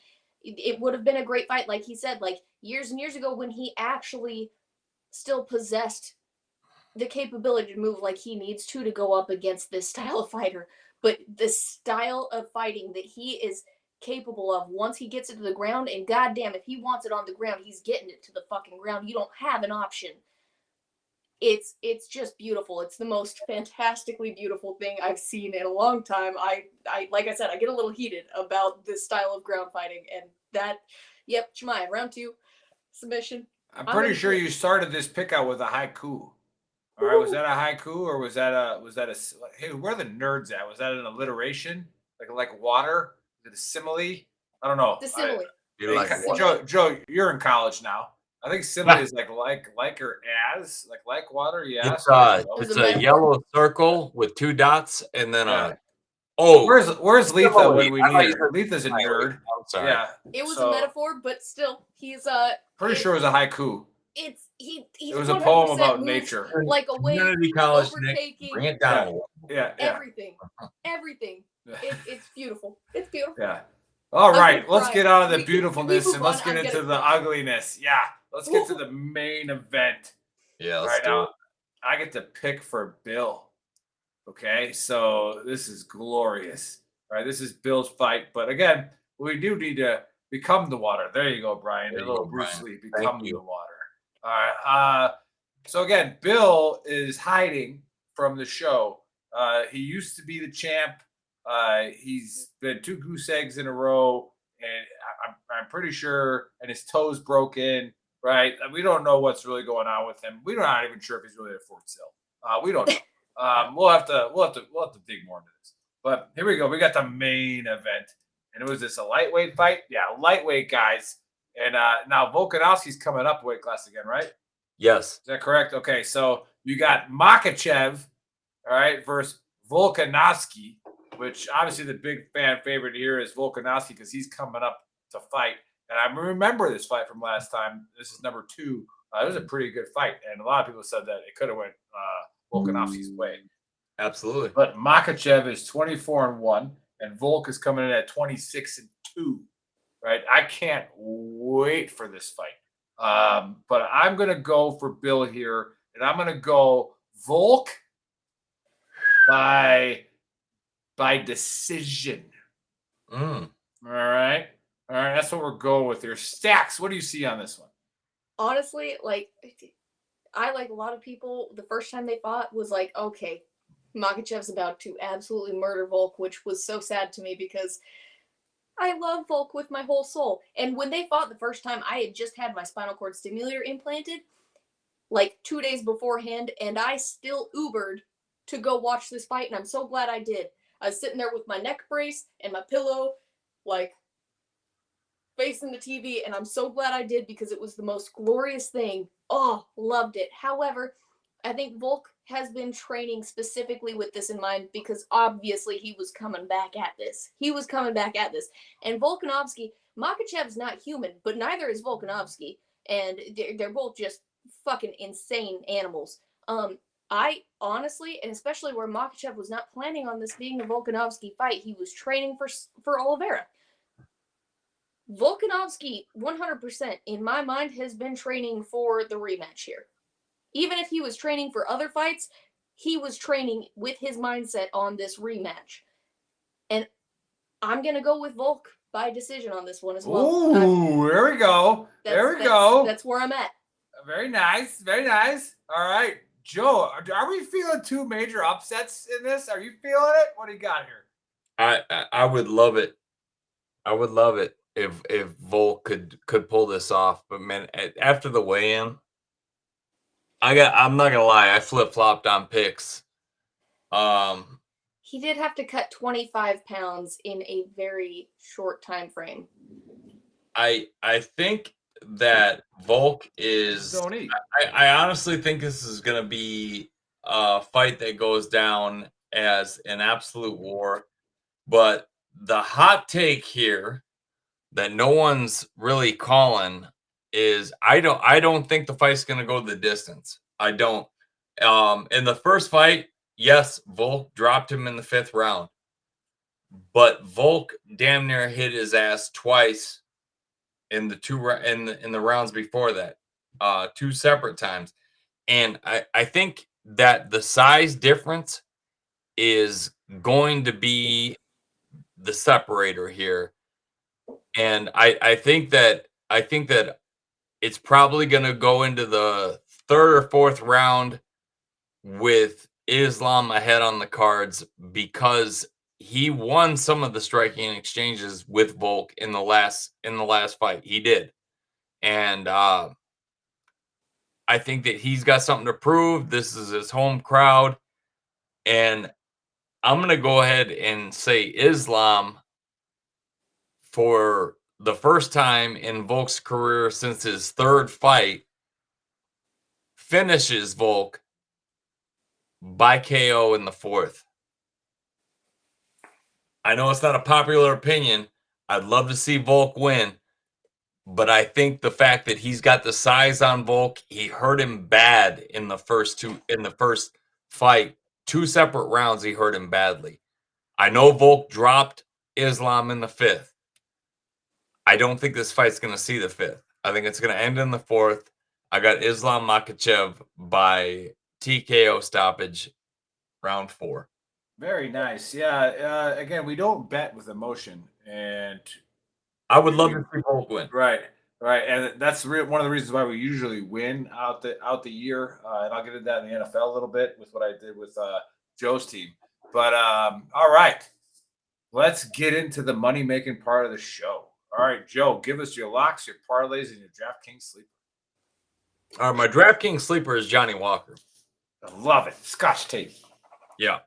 It would have been a great fight, like he said, like years and years ago, when he actually still possessed the capability to move like he needs to go up against this style of fighter. But the style of fighting that he is capable of once he gets it to the ground, and goddamn, if he wants it on the ground, he's getting it to the fucking ground. You don't have an option. It's just beautiful. It's the most fantastically beautiful thing I've seen in a long time. I like I said, I get a little heated about this style of ground fighting, and that, yep, Chimaev, round 2 submission. I'm pretty sure you started this pick out with a haiku. All right, was that a haiku or was that a hey, where are the nerds at? Was that an alliteration? Like water? Is it a simile? I don't know. The simile. Joe, you're in college now. I think simile is like or as, like water. Yeah. It's a yellow circle with 2 dots and then where's Letha when we need her? Letha's a nerd. I'm sorry. Yeah. It was a metaphor, but still, he's pretty sure it was a haiku. It was a poem about nature. Like a wave overtaking. Bring it down. Yeah. Everything. It's beautiful. It's beautiful. Yeah. All right, let's get out of the beautifulness and let's get into the ugliness. Yeah. Let's get to the main event. Yeah, let's do it. I get to pick for Bill. Okay, so this is glorious. All right, this is Bill's fight. But again, we do need to Become the water. There you go, Brian. There A you little go, Bruce Brian. Lee. Thank Become you. the water. All right. So again, Bill is hiding from the show. He used to be the champ. He's been 2 goose eggs in a row, and I'm pretty sure, and his toes broken. Right? We don't know what's really going on with him. We're not even sure if he's really at Fort Sill. We don't know. We'll have to dig more into this. But here we go. We got the main event, and it was this a lightweight fight? Yeah, lightweight guys. And now Volkanovski's coming up weight class again, right? Yes. Is that correct? Okay, so you got Makhachev, all right, versus Volkanovski, which obviously the big fan favorite here is Volkanovski because he's coming up to fight. And I remember this fight from last time. This is number 2. It was a pretty good fight, and a lot of people said that it could have went Volkanovski's way. Absolutely. But Makhachev is 24-1, and Volk is coming in at 26-2. Right? I can't wait for this fight. But I'm gonna go for Bill here, and I'm gonna go Volk by decision. Mm. All right. That's what we're going with here. Stacks, what do you see on this one? Honestly, like, I, like a lot of people, the first time they fought was like, okay, Makhachev's about to absolutely murder Volk, which was so sad to me because I love Volk with my whole soul. And when they fought the first time, I had just had my spinal cord stimulator implanted like 2 days beforehand, and I still Ubered to go watch this fight, and I'm so glad I did. I was sitting there with my neck brace and my pillow, like, facing the TV, and I'm so glad I did because it was the most glorious thing. Oh, loved it. However, I think Volk has been training specifically with this in mind because obviously he was coming back at this. And Volkanovski, Makhachev's not human, but neither is Volkanovski. And they're both just fucking insane animals. I honestly, and especially where Makhachev was not planning on this being a Volkanovski fight, he was training for Oliveira. Volkanovski, 100%, in my mind, has been training for the rematch here. Even if he was training for other fights, he was training with his mindset on this rematch. And I'm going to go with Volk by decision on this one as well. Ooh, there we go. That's where I'm at. Very nice. Very nice. All right. Joe, are we feeling 2 major upsets in this? Are you feeling it? What do you got here? I would love it. I would love it if Volk could pull this off. But man, after the weigh-in, I'm not gonna lie, I flip-flopped on picks. He did have to cut 25 pounds in a very short time frame. I think that Volk is. I honestly think this is gonna be a fight that goes down as an absolute war. But the hot take here that no one's really calling is I don't think the fight's gonna go the distance. I don't. In the first fight, yes, Volk dropped him in the 5th round, but Volk damn near hit his ass twice in the rounds before that, 2 separate times, and I think that the size difference is going to be the separator here. And I think that it's probably going to go into the 3rd or 4th round with Islam ahead on the cards because he won some of the striking exchanges with Volk in the last fight. He did. And I think that he's got something to prove. This is his home crowd. And I'm going to go ahead and say Islam, for the first time in Volk's career since his 3rd fight, finishes Volk by KO in the 4th. I know it's not a popular opinion. I'd love to see Volk win, but I think the fact that he's got the size on Volk, he hurt him bad in the first fight, 2 separate rounds he hurt him badly. I know Volk dropped Islam in the 5th. I don't think this fight's going to see the 5th. I think it's going to end in the 4th. I got Islam Makhachev by TKO stoppage, round 4. Very nice. Yeah. Again, we don't bet with emotion, and I would love to see Hulk win. Right, and that's one of the reasons why we usually win out the year. And I'll get into that in the NFL a little bit with what I did with Joe's team. But all right, let's get into the money making part of the show. All right, Joe, give us your locks, your parlays, and your DraftKings sleeper. All right, my DraftKings sleeper is Johnny Walker. I love it. Scotch tape. Yeah.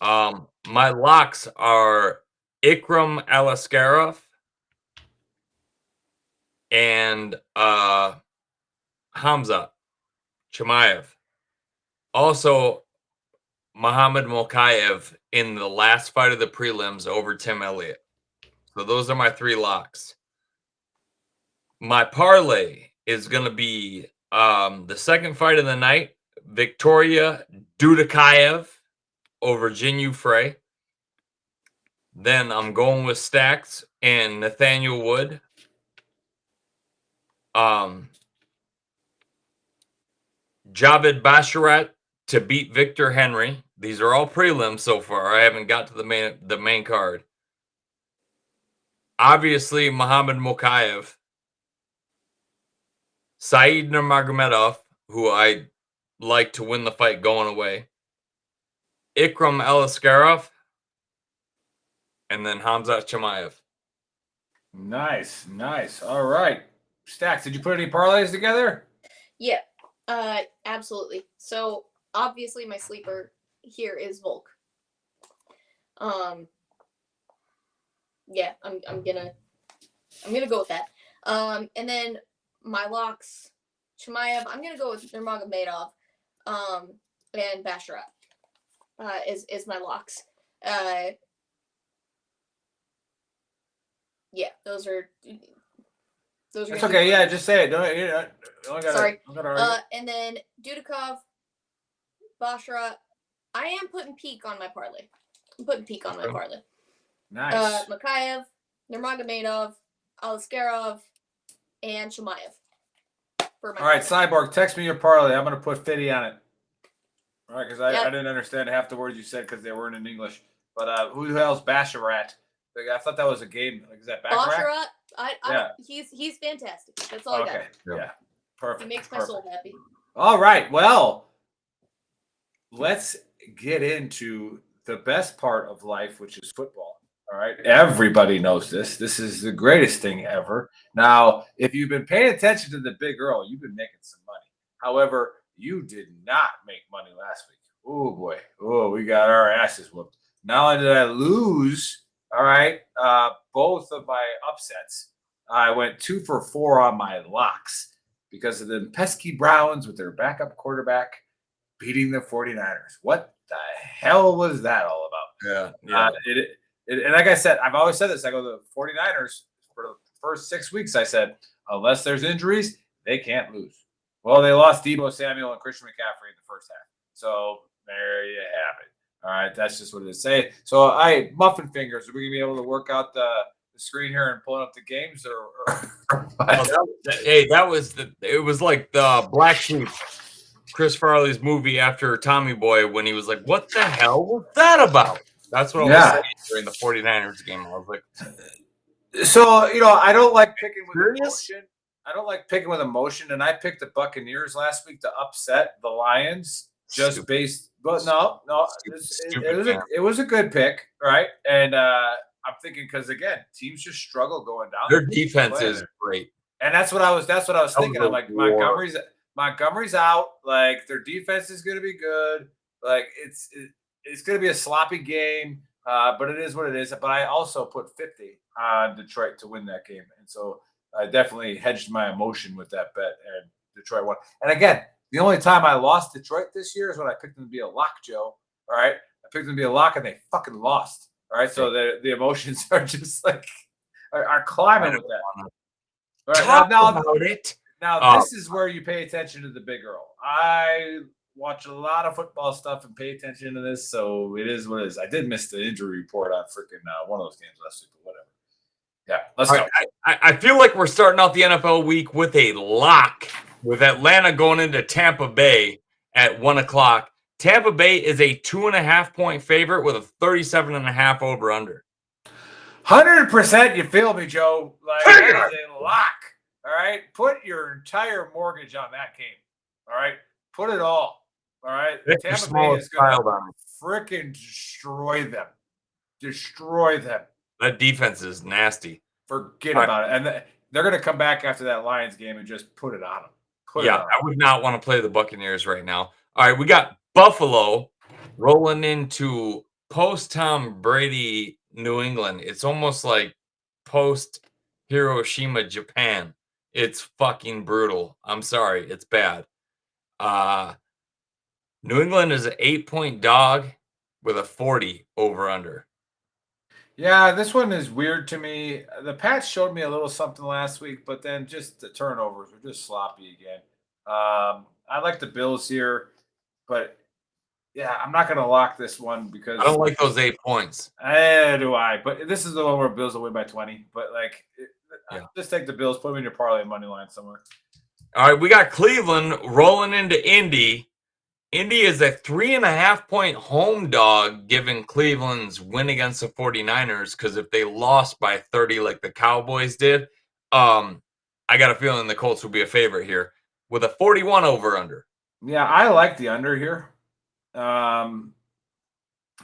My locks are Ikram Alaskarov and Hamza Chimaev. Also, Muhammad Mokaev in the last fight of the prelims over Tim Elliott. So those are my 3 locks. My parlay is going to be the second fight of the night, Victoria Dudakaev over Jinyu Frey. Then I'm going with Stacks and Nathaniel Wood. Javid Basharat to beat Victor Henry. These are all prelims so far. I haven't got to the main card. Obviously, Muhammad Mokaev. Saeed Nurmagomedov, who I like to win the fight going away. Ikram Alaskarov. And then Hamza Chimaev. Nice. All right. Stacks, did you put any parlays together? Yeah, absolutely. So obviously my sleeper here is Volk. Yeah, I'm gonna go with that. And then my locks, Chimaev, I'm gonna go with Nurmagomedov, and Basharat, is my locks. Yeah, those are. That's okay. Yeah, just say it. Sorry. And then Dudakov, Basharat. I am putting Peak on my parlay. I'm putting Peak on my parlay. Nice. Makayev, Nurmagomedov, Alaskarov, and Chimaev. All right, Cyborg, text me your parlay. I'm going to put 50 on it. All right, because I didn't understand half the words you said because they weren't in English. But who the hell's Basharat? I thought that was a game. Like, is that Basharat? He's fantastic. That's all I got. Yeah, perfect. He makes my soul happy. All right, well, let's get into the best part of life, which is football. All right, everybody knows this. This is the greatest thing ever. Now, if you've been paying attention to the Big Earl, you've been making some money. However, you did not make money last week. Oh boy, we got our asses whooped. Not only did I lose, all right, both of my upsets, I went 2 for 4 on my locks because of the pesky Browns with their backup quarterback beating the 49ers. What the hell was that all about? Yeah. And like I said, I've always said this. I go, the 49ers, for the first 6 weeks, I said, unless there's injuries, they can't lose. Well, they lost Deebo Samuel and Christian McCaffrey in the first half. So there you have it. All right, that's just what it is. So, Muffin Fingers, are we going to be able to work out the screen here and pulling up the games? It was like the Black Sheep, Chris Farley's movie after Tommy Boy when he was like, what the hell was that about? That's what I was saying during the 49ers game. I was like, so, I don't like picking with emotion. And I picked the Buccaneers last week to upset the Lions but no, it was a good pick, right? And I'm thinking because again, teams just struggle going down. Their defense is great, and that's what I was thinking. I'm like, Montgomery's out. Like their defense is going to be good. Like it's going to be a sloppy game, but it is what it is. But I also put 50 on Detroit to win that game, and so I definitely hedged my emotion with that bet, and Detroit won. And again, the only time I lost Detroit this year is when I picked them to be a lock, Joe. All right. I picked them to be a lock and they fucking lost. All right. So the emotions are just like are climbing with that. All right. Now this is where you pay attention to the Big Earl. I watch a lot of football stuff and pay attention to this. So it is what it is. I did miss the injury report on freaking one of those games last week, but whatever. Yeah. Let's go. I feel like we're starting off the NFL week with a lock. With Atlanta going into Tampa Bay at 1:00. Tampa Bay is a 2.5 point favorite with a 37.5 over under. 100%. You feel me, Joe? Like that is a lock. All right, put your entire mortgage on that game. All right, put it all. All right, Tampa Bay is going to freaking destroy them. Destroy them. That defense is nasty. Forget about it. And they're going to come back after that Lions game and just put it on them. I would not want to play the Buccaneers right now. All right, we got Buffalo rolling into post Tom Brady New England. It's almost like post Hiroshima Japan. It's fucking brutal. I'm sorry, it's bad. New England is an 8-point dog with a 40 over under. Yeah, this one is weird to me. The Pats showed me a little something last week, but then just the turnovers were just sloppy again. I like the Bills here, but yeah, I'm not going to lock this one because I don't like those 8 points. Do I? But this is the one where Bills will win by 20. But just take the Bills, put them in your parlay money line somewhere. All right, we got Cleveland rolling into Indy. Indy is a 3.5-point home dog given Cleveland's win against the 49ers, because if they lost by 30 like the Cowboys did, I got a feeling the Colts will be a favorite here with a 41 over under. Yeah, I like the under here.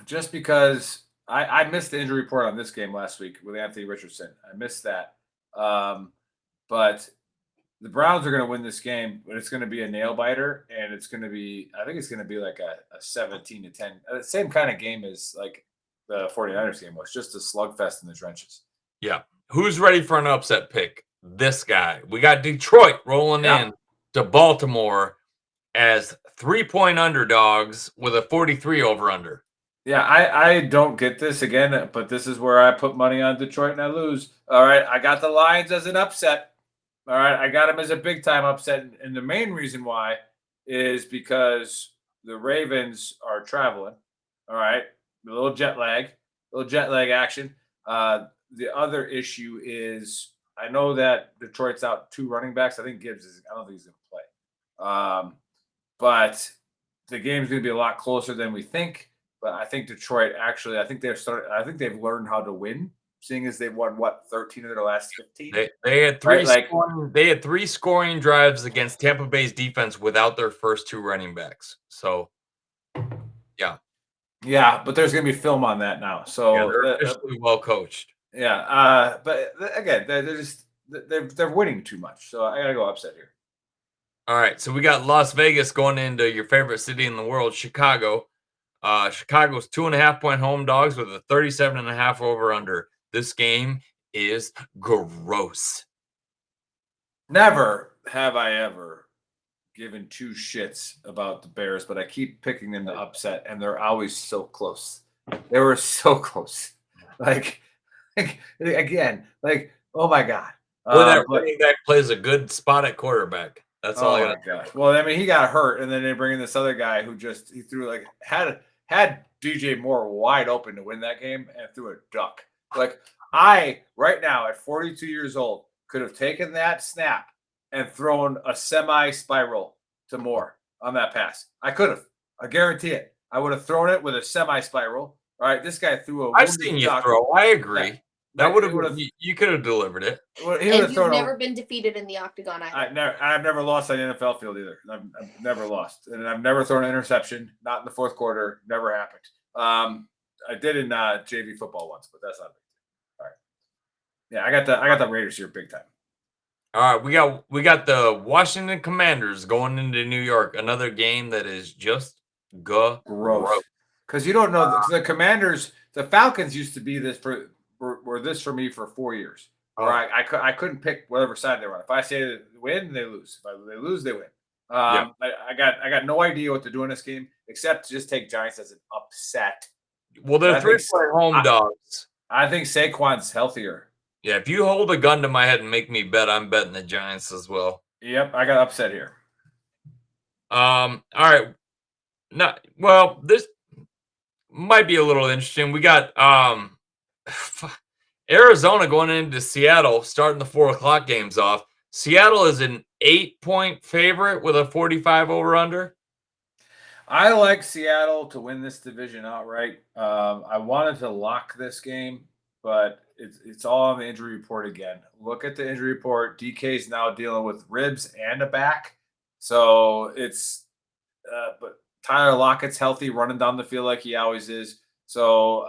Just because I missed the injury report on this game last week with Anthony Richardson. I missed that. But the Browns are going to win this game, but it's going to be a nail biter, and it's going to be, I think it's going to be like a 17-10. The same kind of game as like the 49ers game was, just a slugfest in the trenches. Yeah. Who's ready for an upset pick? This guy. We got Detroit rolling in to Baltimore as 3-point underdogs with a 43 over under. Yeah, I don't get this again, but this is where I put money on Detroit and I lose. All right, I got the Lions as an upset. All right, I got them as a big-time upset, and the main reason why is because the Ravens are traveling. All right, a little jet lag action. The other issue is I know that Detroit's out 2 running backs. I think Gibbs is. I don't think he's going to play. But the game's going to be a lot closer than we think. But I think Detroit actually. I think they've learned how to win. Seeing as they've won 13 of their last 15. They had three scoring drives against Tampa Bay's defense without their first 2 running backs. So, yeah, but there's going to be film on that now. So they're officially well coached. Yeah, but again, they're winning too much. So I got to go upset here. All right, so we got Las Vegas going into your favorite city in the world, Chicago. Chicago's 2.5-point home dogs with a 37.5 over under. This game is gross. Never have I ever given 2 shits about the Bears, but I keep picking them to upset, and they're always so close. They were so close. Again, oh my God. That running back plays a good spot at quarterback. That's all I got. Well, I mean, he got hurt, and then they bring in this other guy who he threw had DJ Moore wide open to win that game and threw a duck. I, right now at 42 years old, could have taken that snap and thrown a semi-spiral to Moore on that pass. I could have. I guarantee it. I would have thrown it with a semi-spiral. All right, this guy threw a. I've seen you throw. I agree. Yeah. That would have. You could have delivered it. And you've never been defeated in the octagon either. I've never lost on the NFL field either. I've never lost, and I've never thrown an interception. Not in the fourth quarter. Never happened. I did in JV football once, but that's not big. All right. Yeah, I got the Raiders here big time. All right, we got the Washington Commanders going into New York. Another game that is just gross. Because you don't know the Commanders. The Falcons used to be this were this for me for 4 years. Where I couldn't pick whatever side they were on. If I say they win, they lose. If they lose, they win. I got no idea what to do in this game except to just take Giants as an upset. Well, they're 3-point home dogs. I think Saquon's healthier. Yeah, if you hold a gun to my head and make me bet, I'm betting the Giants as well. Yep, I got upset here. All right. This might be a little interesting. We got Arizona going into Seattle, starting the 4:00 games off. Seattle is an 8-point favorite with a 45 over under. I like Seattle to win this division outright. I wanted to lock this game, but It's all on the injury report again. Look at the injury report. DK is now dealing with ribs and a back. So it's but Tyler Lockett's healthy, running down the field like he always is. So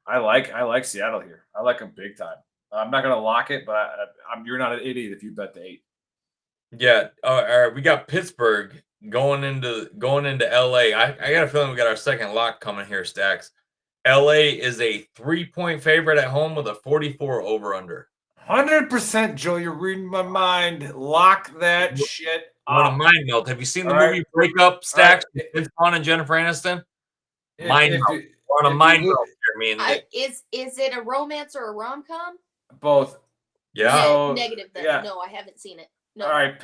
I like Seattle here. I like them big time. I'm not gonna lock it, but you're not an idiot if you bet the 8. Yeah. All right. We got Pittsburgh going into LA. I got a feeling we got our second lock coming here, Stacks. LA is a 3-point favorite at home with a 44 over under. 100%, Joe. You're reading my mind. Lock that shit On a up. mind melt. Have you seen the All movie Breakup, Stacks? All right. Vince Vaughn and Jennifer Aniston. If Mind you- melt. We're on a if mind you lo- melt here, me and Nick. Is it a romance or a rom-com? Both. Yeah. So, Negative then. yeah. No, I haven't seen it. No. All right,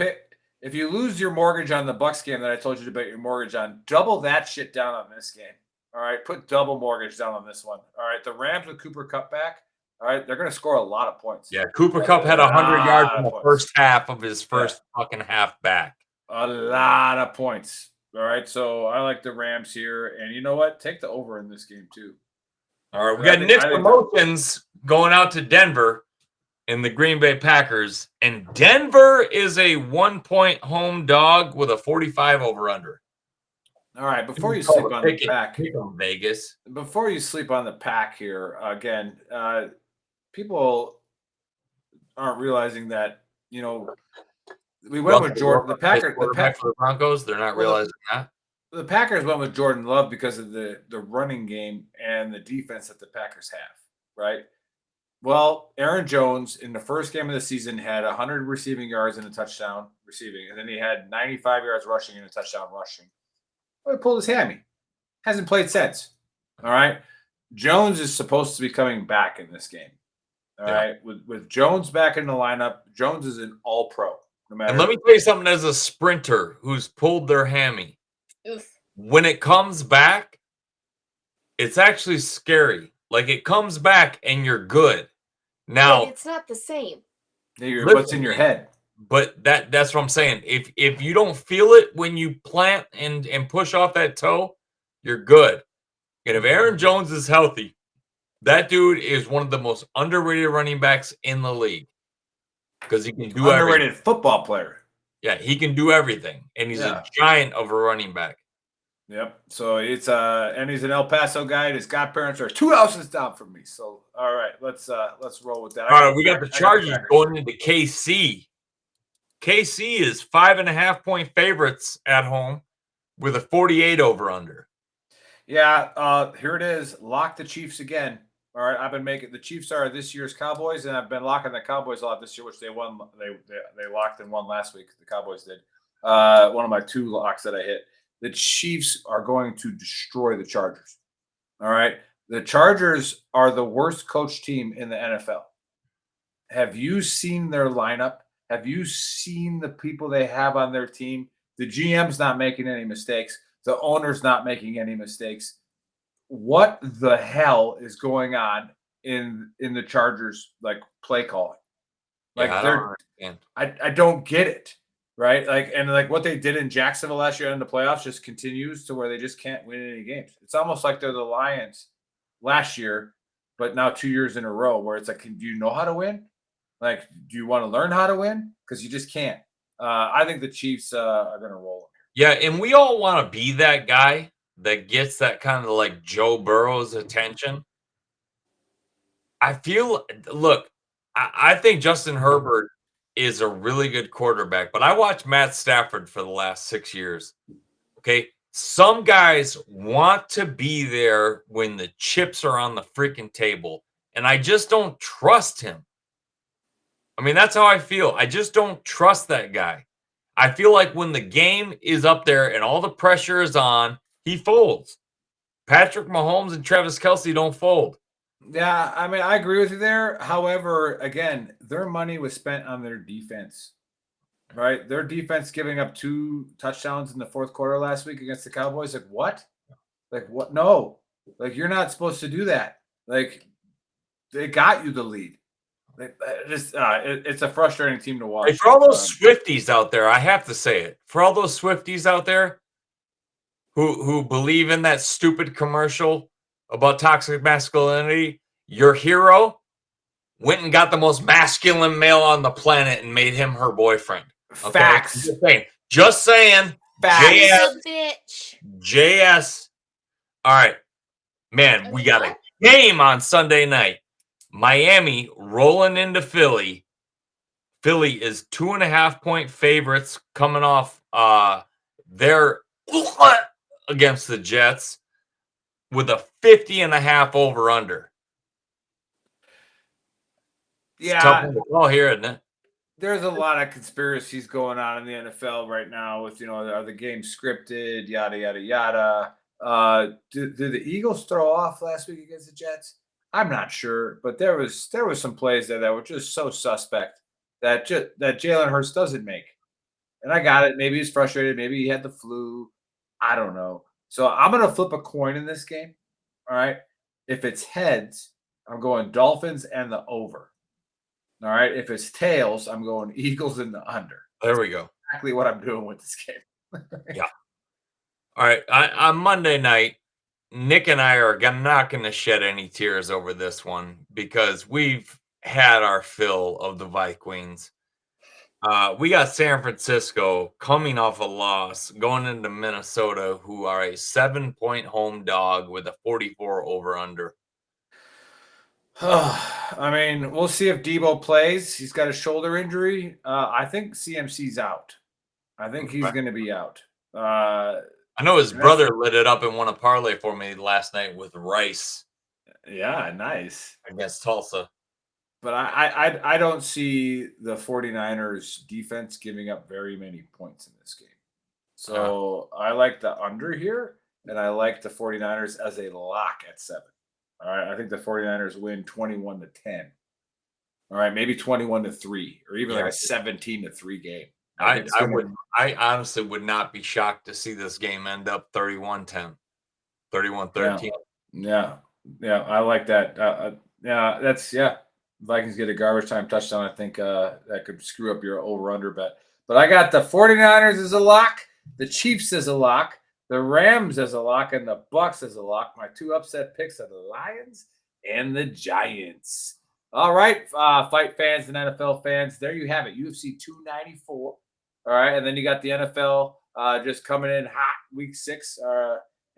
if you lose your mortgage on the Bucks game that I told you to bet your mortgage on, double that shit down on this game. All right, put double mortgage down on this one. All right, the Rams with Cooper Kupp back. All right, they're going to score a lot of points. Yeah, Cooper Kupp had 100 yards in the first half of his first fucking half back. A lot of points. All right, so I like the Rams here, and you know what? Take the over in this game too. All right, we got Knicks promotions going out to Denver in the Green Bay Packers, and Denver is a 1-point home dog with a 45 over under. All right, before you sleep on the pack, Vegas. Before you sleep on the pack here, again, people aren't realizing that we went with Jordan. The Packers, for the Broncos, they're not realizing that. The Packers went with Jordan Love because of the running game and the defense that the Packers have, right? Well, Aaron Jones in the first game of the season had 100 receiving yards and a touchdown receiving, and then he had 95 yards rushing and a touchdown rushing. Well, he pulled his hammy. Hasn't played since. All right. Jones is supposed to be coming back in this game. All right. With Jones back in the lineup, Jones is an all-pro. No matter. And let me tell you something as a sprinter who's pulled their hammy. Oof. When it comes back, it's actually scary. Like it comes back and you're good. Now But it's not the same. What's in your head? But that's what I'm saying. If you don't feel it when you plant and push off that toe, you're good. And if Aaron Jones is healthy, that dude is one of the most underrated running backs in the league because he can do underrated everything. Football player. Yeah, he can do everything, and he's a giant of a running back. Yep. So it's and he's an El Paso guy, and his godparents are 2 houses down from me. So all right, let's roll with that. All right, we got the Chargers going into KC. KC is 5.5-point favorites at home with a 48 over under. Yeah, here it is. Lock the Chiefs again. All right, I've been making the Chiefs are this year's Cowboys, and I've been locking the Cowboys a lot this year, which they won. They locked and won last week. The Cowboys did. One of my 2 locks that I hit. The Chiefs are going to destroy the Chargers. All right, the Chargers are the worst coach team in the NFL. Have you seen their lineup? Have you seen the people they have on their team? The GM's not making any mistakes. The owner's not making any mistakes. What the hell is going on in the Chargers play calling? I don't get it, right? Like what they did in Jacksonville last year in the playoffs just continues to where they just can't win any games. It's almost like they're the Lions last year, but now 2 years in a row where it's like, do you know how to win? Like, do you want to learn how to win? Because you just can't. I think the Chiefs are going to roll. Yeah, and we all want to be that guy that gets that kind of like Joe Burrow's attention. I think Justin Herbert is a really good quarterback, but I watched Matt Stafford for the last 6 years. Okay. Some guys want to be there when the chips are on the freaking table, and I just don't trust him. I mean, that's how I feel. I just don't trust that guy. I feel like when the game is up there and all the pressure is on, he folds. Patrick Mahomes and Travis Kelce don't fold. Yeah, I mean, I agree with you there. However, again, their money was spent on their defense, right? Their defense giving up 2 touchdowns in the fourth quarter last week against the Cowboys. Like, what? Like, what? No. Like, you're not supposed to do that. Like, they got you the lead. It's a frustrating team to watch. Hey, for all those Swifties out there, I have to say it. For all those Swifties out there who believe in that stupid commercial about toxic masculinity, Your hero went and got the most masculine male on the planet and made him her boyfriend. Okay? Facts. Just saying. Facts. She's a bitch. JS. All right. Man, we got a game on Sunday night. Miami rolling into Philly. Philly is 2.5-point favorites coming off their against the Jets with a 50.5 over under. Yeah. It's tough to call here, isn't it? There's a lot of conspiracies going on in the NFL right now with, are the games scripted, yada, yada, yada. Did the Eagles throw off last week against the Jets? I'm not sure, but there was some plays there that were just so suspect that Jalen Hurts doesn't make. And I got it. Maybe he's frustrated. Maybe he had the flu. I don't know. So I'm going to flip a coin in this game. All right. If it's heads, I'm going Dolphins and the over. All right. If it's tails, I'm going Eagles in the under. There we go. Exactly what I'm doing with this game. Yeah. All right. On Monday night, Nick and I are not going to shed any tears over this one because we've had our fill of the Vikings. We got San Francisco coming off a loss, going into Minnesota, who are a 7-point home dog with a 44 over under. I mean, we'll see if Debo plays. He's got a shoulder injury. I think CMC's out. I think he's going to be out. I know his brother lit it up and won a parlay for me last night with Rice. Yeah, nice. Against Tulsa. But I don't see the 49ers defense giving up very many points in this game. So I like the under here, and I like the 49ers as a lock at 7. All right, I think the 49ers win 21-10. All right, maybe 21-3, or even like a 17-3 game. I honestly would not be shocked to see this game end up 31-10, 31-13. Yeah, I like that. Vikings get a garbage time touchdown. I think that could screw up your over-under bet. But I got the 49ers as a lock, the Chiefs as a lock, the Rams as a lock, and the Bucks as a lock. My 2 upset picks are the Lions and the Giants. All right, fight fans and NFL fans, there you have it. UFC 294. All right, and then you got the NFL just coming in hot week 6,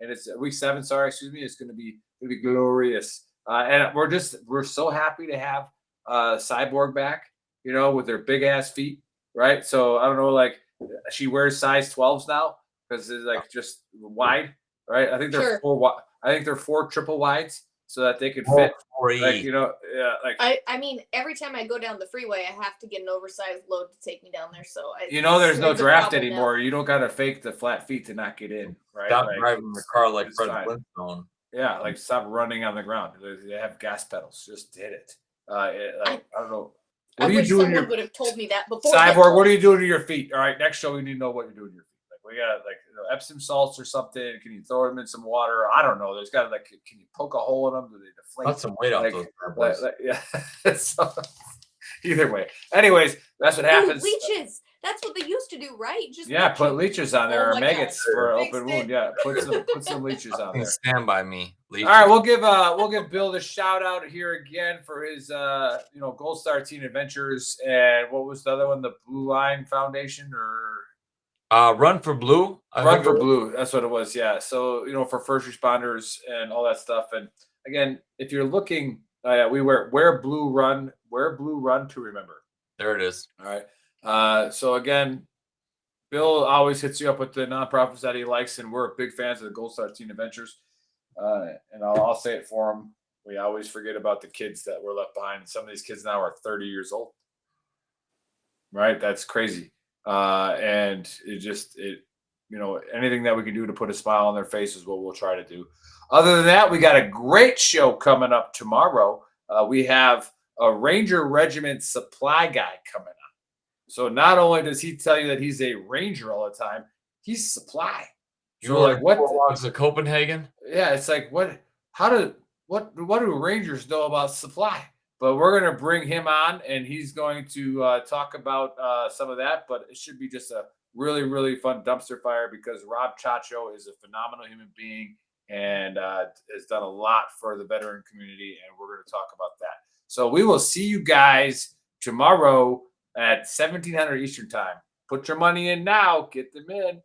and it's week 7. Sorry, excuse me. It's going to be glorious, and we're so happy to have Cyborg back. With her big ass feet, right? So I don't know, like she wears size 12s now because it's like just wide, right? I think they're 4. I think they're 4 triple wides so that they can fit. I mean, every time I go down the freeway, I have to get an oversized load to take me down there. So there's no draft anymore. Now. You don't got to fake the flat feet to not get in, right? Stop driving the car like Fred Flintstone. Yeah, like stop running on the ground. They have gas pedals. Just hit it. I don't know. What are you doing? Someone would have told me that before. Cyborg, what are you doing to your feet? All right, next show we need to know what you're doing to your feet. Like we got Epsom salts or something. Can you throw them in some water? I don't know. There's got can you poke a hole in them? Do they deflate? Put some weight off those. Yeah. So, either way. Anyways, that's what happens. Leeches. That's what they used to do, right? Just put leeches on there or maggots for an open wound. Yeah, put some leeches on there. Stand by me. Leeches. All right, we'll give Bill the shout out here again for his Gold Star Teen Adventures, and what was the other one? The Blue Line Foundation or Run for Blue. Run for Blue. That's what it was. Yeah. So for first responders and all that stuff. And again, if you're looking, we wear blue run to remember. There it is. All right. So again, Bill always hits you up with the nonprofits that he likes, and we're big fans of the Gold Star Teen Adventures. And I'll say it for him. We always forget about the kids that were left behind. And some of these kids now are 30 years old. Right? That's crazy. And anything that we can do to put a smile on their face is what we'll try to do. Other than that, we got a great show coming up tomorrow. We have a Ranger Regiment supply guy coming up. So not only does he tell you that he's a Ranger all the time, he's supply. You're like, what logs of Copenhagen? Yeah, it's like what do Rangers know about supply? But we're going to bring him on, and he's going to talk about some of that. But it should be just a really, really fun dumpster fire because Rob Chacho is a phenomenal human being. and has done a lot for the veteran community, and we're going to talk about that. So we will see you guys tomorrow at 1700 Eastern time. Put your money in now. Get them in.